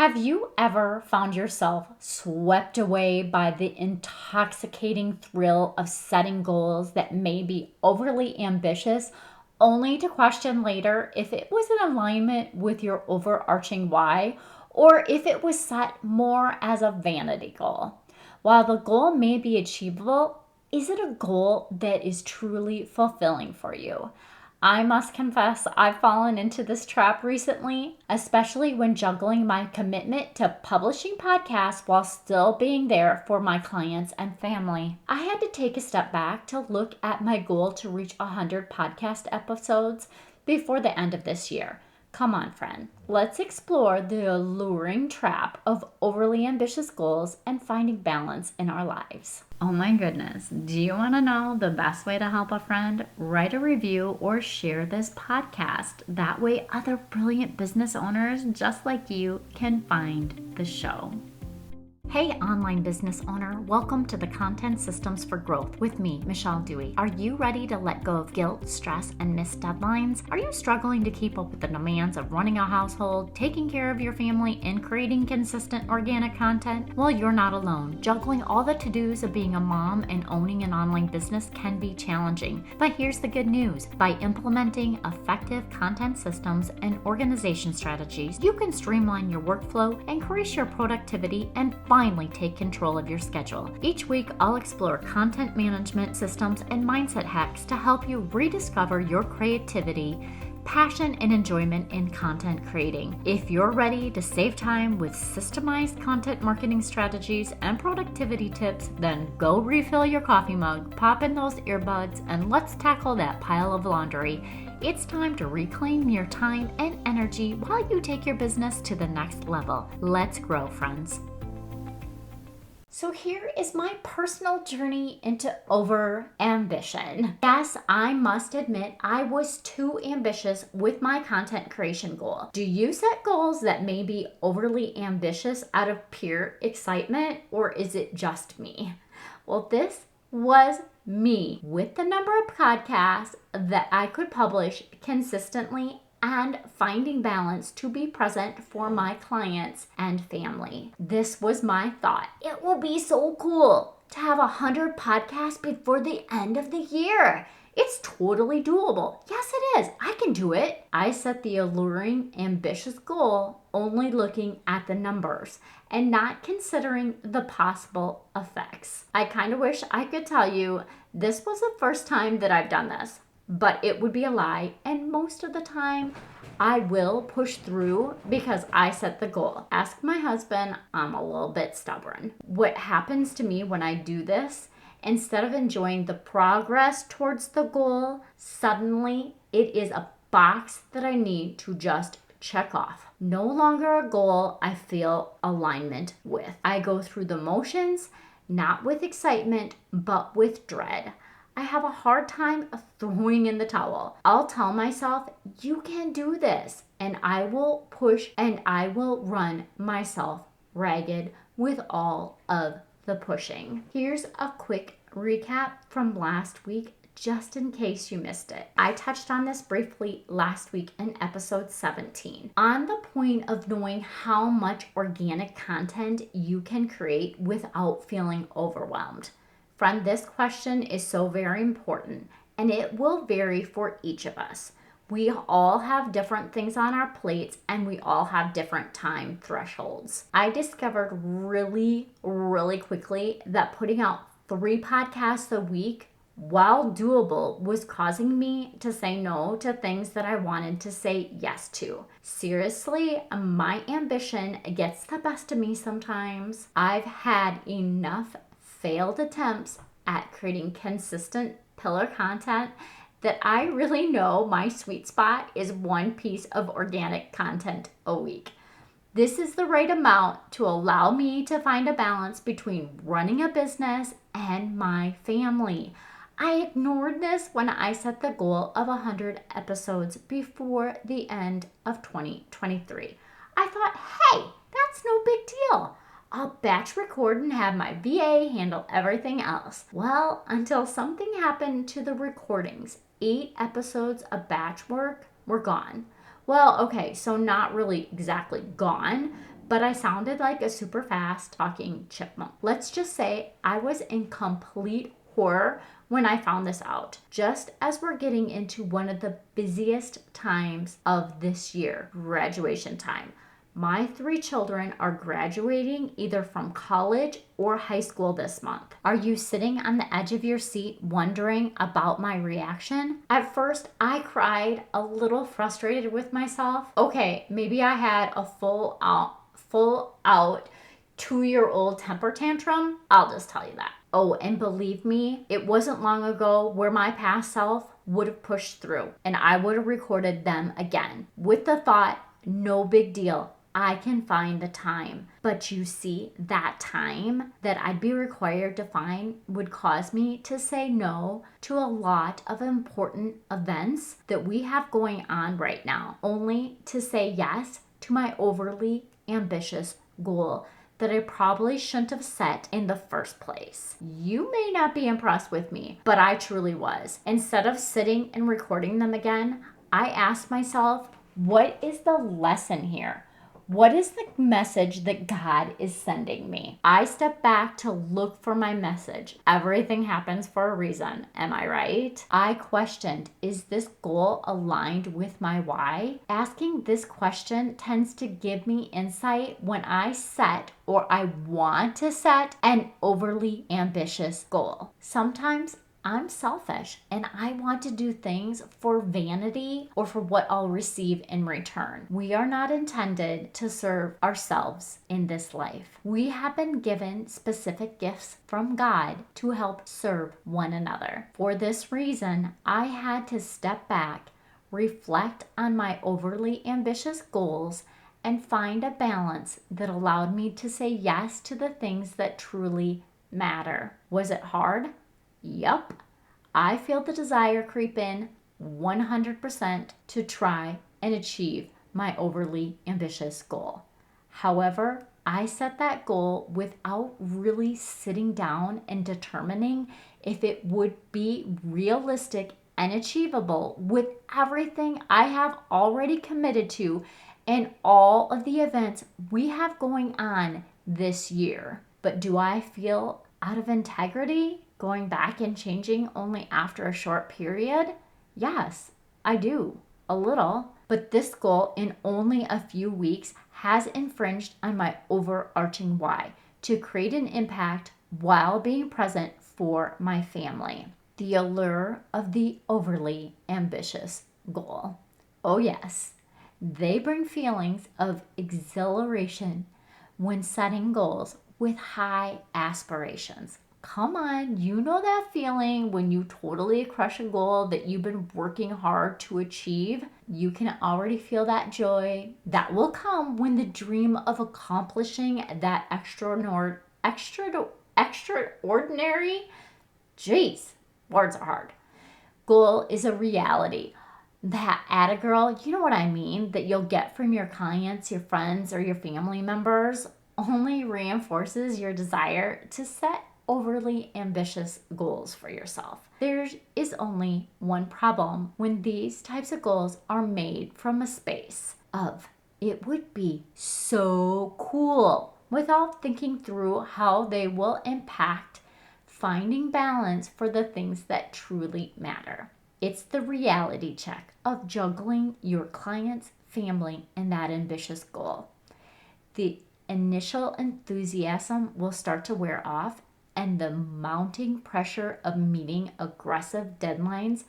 Have you ever found yourself swept away by the intoxicating thrill of setting goals that may be overly ambitious, only to question later if it was in alignment with your overarching why, or if it was set more as a vanity goal? While the goal may be achievable, is it a goal that is truly fulfilling for you? I must confess, I've fallen into this trap recently, especially when juggling my commitment to publishing podcasts while still being there for my clients and family. I had to take a step back to look at my goal to reach 100 podcast episodes before the end of this year. Come on, friend. Let's explore the alluring trap of overly ambitious goals and finding balance in our lives. Oh my goodness. Do you want to know the best way to help a friend? Write a review or share this podcast. That way, other brilliant business owners just like you can find the show. Hey, online business owner, welcome to the Content Systems for Growth with me, Michelle Dewey. Are you ready to let go of guilt, stress, and missed deadlines? Are you struggling to keep up with the demands of running a household, taking care of your family, and creating consistent organic content? Well, you're not alone. Juggling all the to-dos of being a mom and owning an online business can be challenging. But here's the good news. By implementing effective content systems and organization strategies, you can streamline your workflow, increase your productivity, and finally take control of your schedule. Each week, I'll explore content management systems and mindset hacks to help you rediscover your creativity, passion, and enjoyment in content creating. If you're ready to save time with systemized content marketing strategies and productivity tips, then go refill your coffee mug, pop in those earbuds, and let's tackle that pile of laundry. It's time to reclaim your time and energy while you take your business to the next level. Let's grow, friends. So here is my personal journey into overambition. Yes, I must admit I was too ambitious with my content creation goal. Do you set goals that may be overly ambitious out of pure excitement, or is it just me? Well, this was me with the number of podcasts that I could publish consistently and finding balance to be present for my clients and family. This was my thought. It will be so cool to have 100 podcasts before the end of the year. It's totally doable. Yes, it is. I can do it. I set the alluring, ambitious goal only looking at the numbers and not considering the possible effects. I kind of wish I could tell you this was the first time that I've done this, but it would be a lie, and most of the time I will push through because I set the goal. Ask my husband, I'm a little bit stubborn. What happens to me when I do this, instead of enjoying the progress towards the goal, suddenly it is a box that I need to just check off. No longer a goal I feel alignment with. I go through the motions, not with excitement, but with dread. I have a hard time throwing in the towel. I'll tell myself, you can do this, and I will push and I will run myself ragged with all of the pushing. Here's a quick recap from last week, just in case you missed it. I touched on this briefly last week in episode 17. On the point of knowing how much organic content you can create without feeling overwhelmed. Friend, this question is so very important, and it will vary for each of us. We all have different things on our plates, and we all have different time thresholds. I discovered really quickly that putting out 3 podcasts a week, while doable, was causing me to say no to things that I wanted to say yes to. Seriously, my ambition gets the best of me sometimes. I've had enough failed attempts at creating consistent pillar content that I really know my sweet spot is 1 piece of organic content a week. This is the right amount to allow me to find a balance between running a business and my family. I ignored this when I set the goal of 100 episodes before the end of 2023. I thought, hey, that's no big deal. I'll batch record and have my VA handle everything else. Well, until something happened to the recordings, 8 episodes of batch work were gone. Well, okay, so not really exactly gone, but I sounded like a super fast talking chipmunk. Let's just say I was in complete horror when I found this out, just as we're getting into one of the busiest times of this year, graduation time. My 3 children are graduating either from college or high school this month. Are you sitting on the edge of your seat wondering about my reaction? At first, I cried, a little frustrated with myself. Okay, maybe I had a full out 2-year-old temper tantrum. I'll just tell you that. Oh, and believe me, it wasn't long ago where my past self would have pushed through and I would have recorded them again with the thought, no big deal. I can find the time. But you see, that time that I'd be required to find would cause me to say no to a lot of important events that we have going on right now, only to say yes to my overly ambitious goal that I probably shouldn't have set in the first place. You may not be impressed with me, but I truly was. Instead of sitting and recording them again, I asked myself, what is the lesson here? What is the message that God is sending me? I stepped back to look for my message. Everything happens for a reason. Am I right? I questioned, is this goal aligned with my why? Asking this question tends to give me insight when I set or I want to set an overly ambitious goal. Sometimes I'm selfish and I want to do things for vanity or for what I'll receive in return. We are not intended to serve ourselves in this life. We have been given specific gifts from God to help serve one another. For this reason, I had to step back, reflect on my overly ambitious goals, and find a balance that allowed me to say yes to the things that truly matter. Was it hard? Yup, I feel the desire creep in 100% to try and achieve my overly ambitious goal. However, I set that goal without really sitting down and determining if it would be realistic and achievable with everything I have already committed to and all of the events we have going on this year. But do I feel out of integrity going back and changing only after a short period? Yes, I do, a little. But this goal in only a few weeks has infringed on my overarching why, to create an impact while being present for my family. The allure of the overly ambitious goal. Oh yes, they bring feelings of exhilaration when setting goals with high aspirations. Come on, you know that feeling when you totally crush a goal that you've been working hard to achieve? You can already feel that joy that will come when the dream of accomplishing that extraordinary, geez, words are hard, goal is a reality. That atta girl, you know what I mean, that you'll get from your clients, your friends, or your family members only reinforces your desire to set overly ambitious goals for yourself. There is only one problem when these types of goals are made from a space of, it would be so cool, without thinking through how they will impact finding balance for the things that truly matter. It's the reality check of juggling your client's family and that ambitious goal. The initial enthusiasm will start to wear off, and the mounting pressure of meeting aggressive deadlines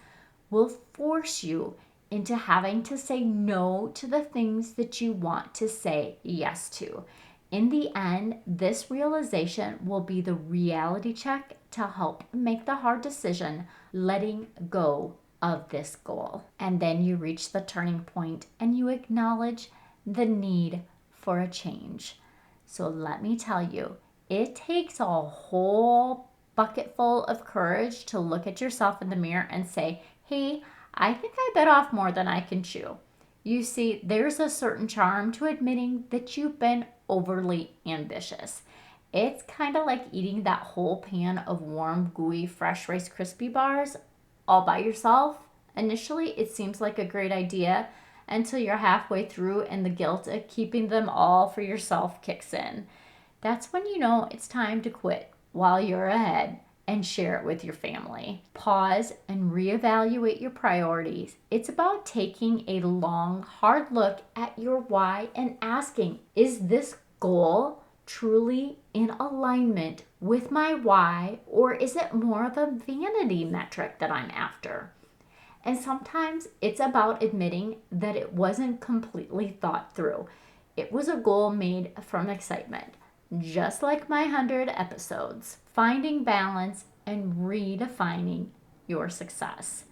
will force you into having to say no to the things that you want to say yes to. In the end, this realization will be the reality check to help make the hard decision, letting go of this goal. And then you reach the turning point and you acknowledge the need for a change. So let me tell you, it takes a whole bucket full of courage to look at yourself in the mirror and say, hey, I think I bit off more than I can chew. You see, there's a certain charm to admitting that you've been overly ambitious. It's kind of like eating that whole pan of warm, gooey, fresh Rice Krispie bars all by yourself. Initially, it seems like a great idea, until you're halfway through and the guilt of keeping them all for yourself kicks in. That's when you know it's time to quit while you're ahead and share it with your family. Pause and reevaluate your priorities. It's about taking a long, hard look at your why and asking, is this goal truly in alignment with my why, or is it more of a vanity metric that I'm after? And sometimes it's about admitting that it wasn't completely thought through. It was a goal made from excitement, just like my 100 episodes. Finding balance and redefining your success.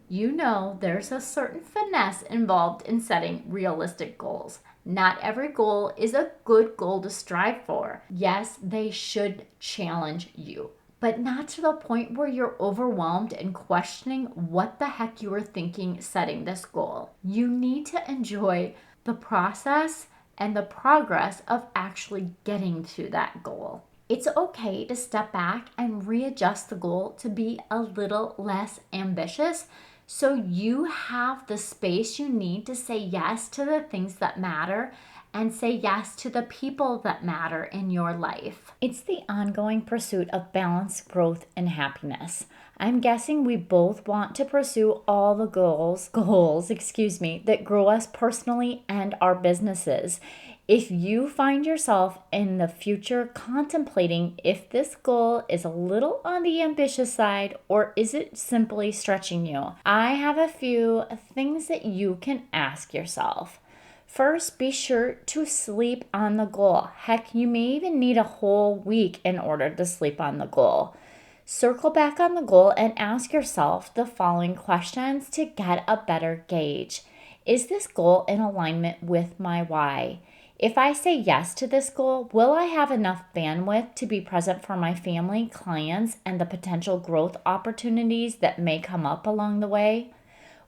You know there's a certain finesse involved in setting realistic goals. Not every goal is a good goal to strive for. Yes, they should challenge you, but not to the point where you're overwhelmed and questioning what the heck you were thinking setting this goal. You need to enjoy the process and the progress of actually getting to that goal. It's okay to step back and readjust the goal to be a little less ambitious so you have the space you need to say yes to the things that matter and say yes to the people that matter in your life. It's the ongoing pursuit of balance, growth, and happiness. I'm guessing we both want to pursue all the goals that grow us personally and our businesses. If you find yourself in the future contemplating if this goal is a little on the ambitious side or is it simply stretching you, I have a few things that you can ask yourself. First, be sure to sleep on the goal. Heck, you may even need a whole week in order to sleep on the goal. Circle back on the goal and ask yourself the following questions to get a better gauge. Is this goal in alignment with my why? If I say yes to this goal, will I have enough bandwidth to be present for my family, clients, and the potential growth opportunities that may come up along the way?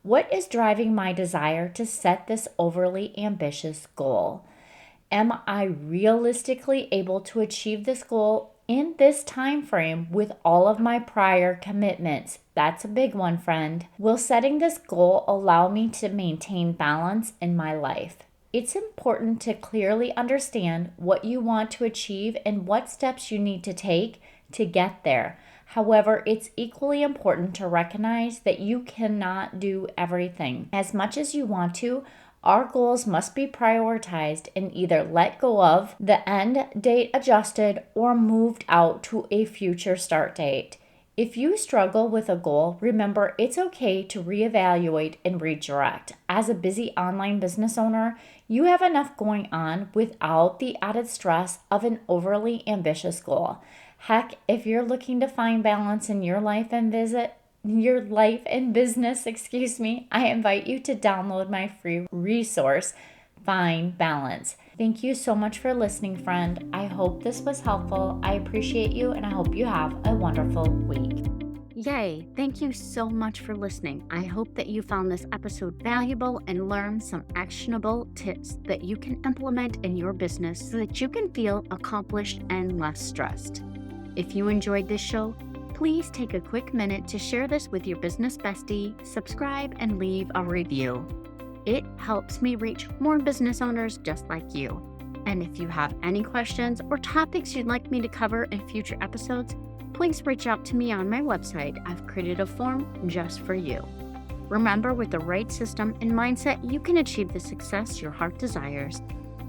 What is driving my desire to set this overly ambitious goal? Am I realistically able to achieve this goal in this time frame with all of my prior commitments? That's a big one, friend. Will setting this goal allow me to maintain balance in my life? It's important to clearly understand what you want to achieve and what steps you need to take to get there. However, it's equally important to recognize that you cannot do everything. As much as you want to, our goals must be prioritized and either let go of, the end date adjusted, or moved out to a future start date. If you struggle with a goal, remember it's okay to reevaluate and redirect. As a busy online business owner, you have enough going on without the added stress of an overly ambitious goal. Heck, if you're looking to find balance in your life and business, I invite you to download my free resource, Find Balance. Thank you so much for listening, friend. I hope this was helpful. I appreciate you, and I hope you have a wonderful week. Yay! Thank you so much for listening. I hope that you found this episode valuable and learned some actionable tips that you can implement in your business so that you can feel accomplished and less stressed. If you enjoyed this show, please take a quick minute to share this with your business bestie, subscribe, and leave a review. It helps me reach more business owners just like you. And if you have any questions or topics you'd like me to cover in future episodes, please reach out to me on my website. I've created a form just for you. Remember, with the right system and mindset, you can achieve the success your heart desires.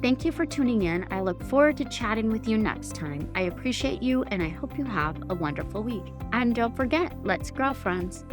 Thank you for tuning in. I look forward to chatting with you next time. I appreciate you, and I hope you have a wonderful week. And don't forget, let's grow, friends.